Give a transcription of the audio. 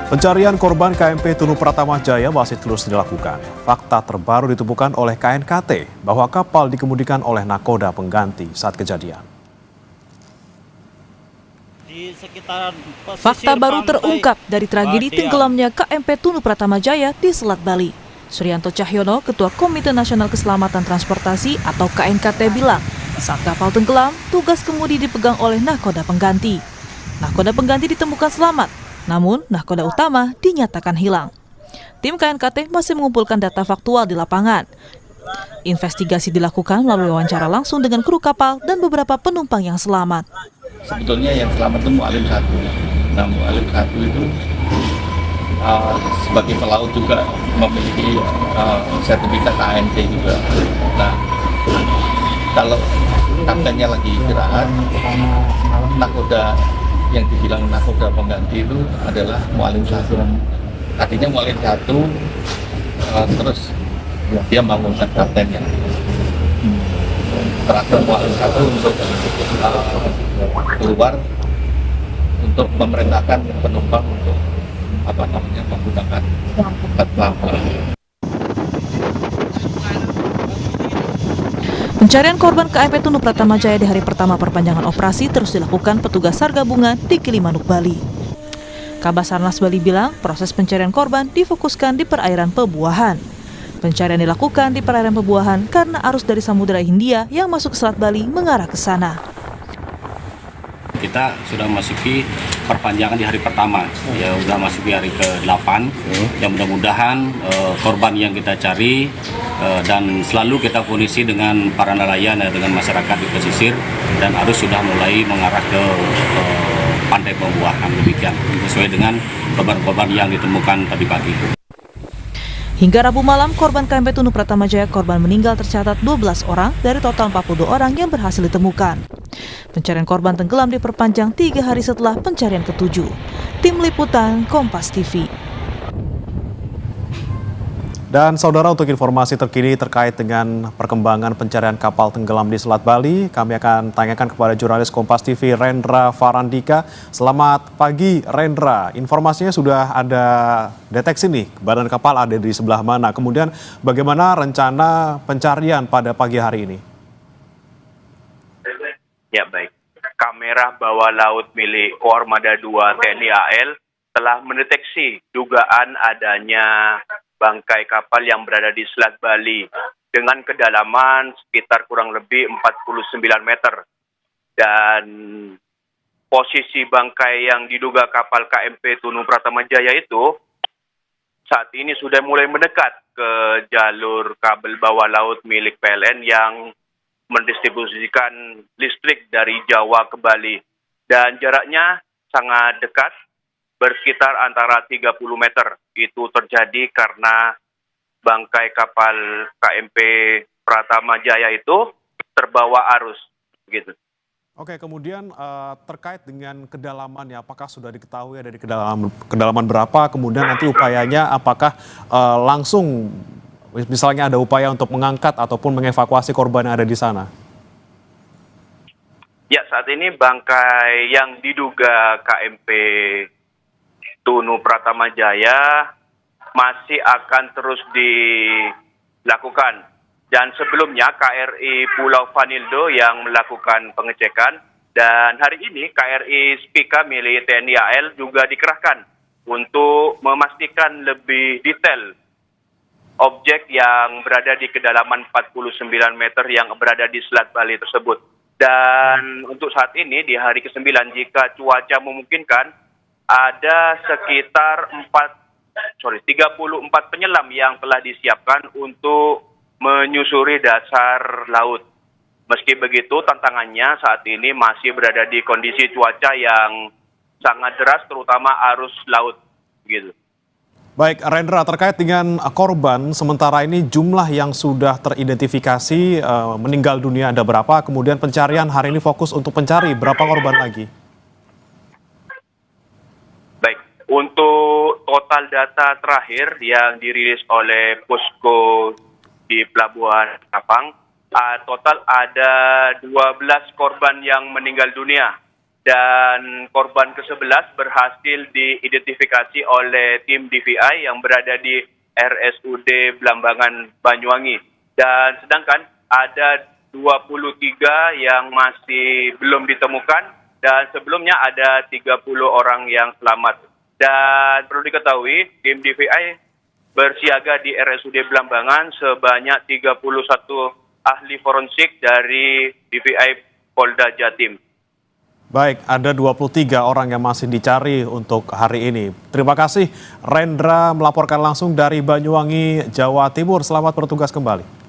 Pencarian korban KMP Tunu Pratama Jaya masih terus dilakukan. Fakta terbaru ditemukan oleh KNKT bahwa kapal dikemudikan oleh nakoda pengganti saat kejadian. Fakta baru terungkap dari tragedi tenggelamnya KMP Tunu Pratama Jaya di Selat Bali. Suryanto Cahyono, Ketua Komite Nasional Keselamatan Transportasi atau KNKT bilang, saat kapal tenggelam, tugas kemudi dipegang oleh nakoda pengganti. Nakoda pengganti ditemukan selamat, namun nakoda utama dinyatakan hilang. Tim KNKT masih mengumpulkan data faktual di lapangan. Investigasi dilakukan melalui wawancara langsung dengan kru kapal dan beberapa penumpang yang selamat. Sebetulnya yang selamat itu Mu'alim 1. Nah, Mu'alim 1 itu sebagai pelaut juga memiliki sertifikat ANT juga. Nah, kalau kaptennya lagi istirahat, nakoda yang dibilang nakoda pengganti itu adalah Mu'alim 1. Artinya Mu'alim 1 terus dia bangunkan kaptennya. Terakhir Mu'alim 1 untuk keluar untuk memerintahkan penumpang untuk menggunakan pelampung. Pencarian korban KMP Tunu Pratama Jaya di hari pertama perpanjangan operasi terus dilakukan petugas SAR gabungan di Gilimanuk, Bali. Kabasarnas Bali bilang proses pencarian korban difokuskan di perairan Pebuahan. Pencarian dilakukan di perairan Pebuahan karena arus dari Samudra Hindia yang masuk ke Selat Bali mengarah ke sana. Kita sudah memasuki perpanjangan di hari pertama, ya sudah masuk di hari ke-8. Ya mudah-mudahan korban yang kita cari dan selalu kita kondisi dengan para nelayan dan dengan masyarakat di pesisir, dan arus sudah mulai mengarah ke pantai Pembuahan, demikian sesuai dengan korban-korban yang ditemukan tadi pagi. Hingga Rabu malam, korban KMP Tunu Pratama Jaya korban meninggal tercatat 12 orang dari total 42 orang yang berhasil ditemukan. Pencarian korban tenggelam diperpanjang 3 hari setelah pencarian ke-7. Tim Liputan Kompas TV. Dan saudara, untuk informasi terkini terkait dengan perkembangan pencarian kapal tenggelam di Selat Bali, kami akan tanyakan kepada jurnalis Kompas TV Rendra Farandika. Selamat pagi Rendra, informasinya sudah ada deteksi nih, badan kapal ada di sebelah mana, kemudian bagaimana rencana pencarian pada pagi hari ini? Ya baik, kamera bawah laut milik Koarmada 2 TNI AL telah mendeteksi dugaan adanya bangkai kapal yang berada di Selat Bali dengan kedalaman sekitar kurang lebih 49 meter. Dan posisi bangkai yang diduga kapal KMP Tunu Pratama Jaya itu saat ini sudah mulai mendekat ke jalur kabel bawah laut milik PLN yang mendistribusikan listrik dari Jawa ke Bali. Dan jaraknya sangat dekat, bersekitar antara 30 meter. Itu terjadi karena bangkai kapal KMP Pratama Jaya itu terbawa arus. Gitu. Oke, kemudian terkait dengan kedalamannya, apakah sudah diketahui dari kedalaman berapa, kemudian nanti upayanya apakah langsung misalnya ada upaya untuk mengangkat ataupun mengevakuasi korban yang ada di sana? Ya, saat ini bangkai yang diduga KMP Tunu Pratama Jaya masih akan terus dilakukan. Dan sebelumnya KRI Pulau Vanildo yang melakukan pengecekan, dan hari ini KRI Spika milik TNI AL juga dikerahkan untuk memastikan lebih detail objek yang berada di kedalaman 49 meter yang berada di Selat Bali tersebut. Dan untuk saat ini di hari ke-9, jika cuaca memungkinkan, ada sekitar 34 penyelam yang telah disiapkan untuk menyusuri dasar laut. Meski begitu, tantangannya saat ini masih berada di kondisi cuaca yang sangat deras, terutama arus laut. Gitu. Baik, Rendra, terkait dengan korban, sementara ini jumlah yang sudah teridentifikasi meninggal dunia ada berapa? Kemudian pencarian hari ini fokus untuk mencari berapa korban lagi? Baik, untuk total data terakhir yang dirilis oleh Posko di Pelabuhan Kapang, total ada 12 korban yang meninggal dunia. dan korban ke-11 berhasil diidentifikasi oleh tim DVI yang berada di RSUD Blambangan Banyuwangi. Dan sedangkan ada 23 yang masih belum ditemukan dan sebelumnya ada 30 orang yang selamat. Dan perlu diketahui tim DVI bersiaga di RSUD Blambangan sebanyak 31 ahli forensik dari DVI Polda Jatim. Baik, ada 23 orang yang masih dicari untuk hari ini. Terima kasih Rendra melaporkan langsung dari Banyuwangi, Jawa Timur. Selamat bertugas kembali.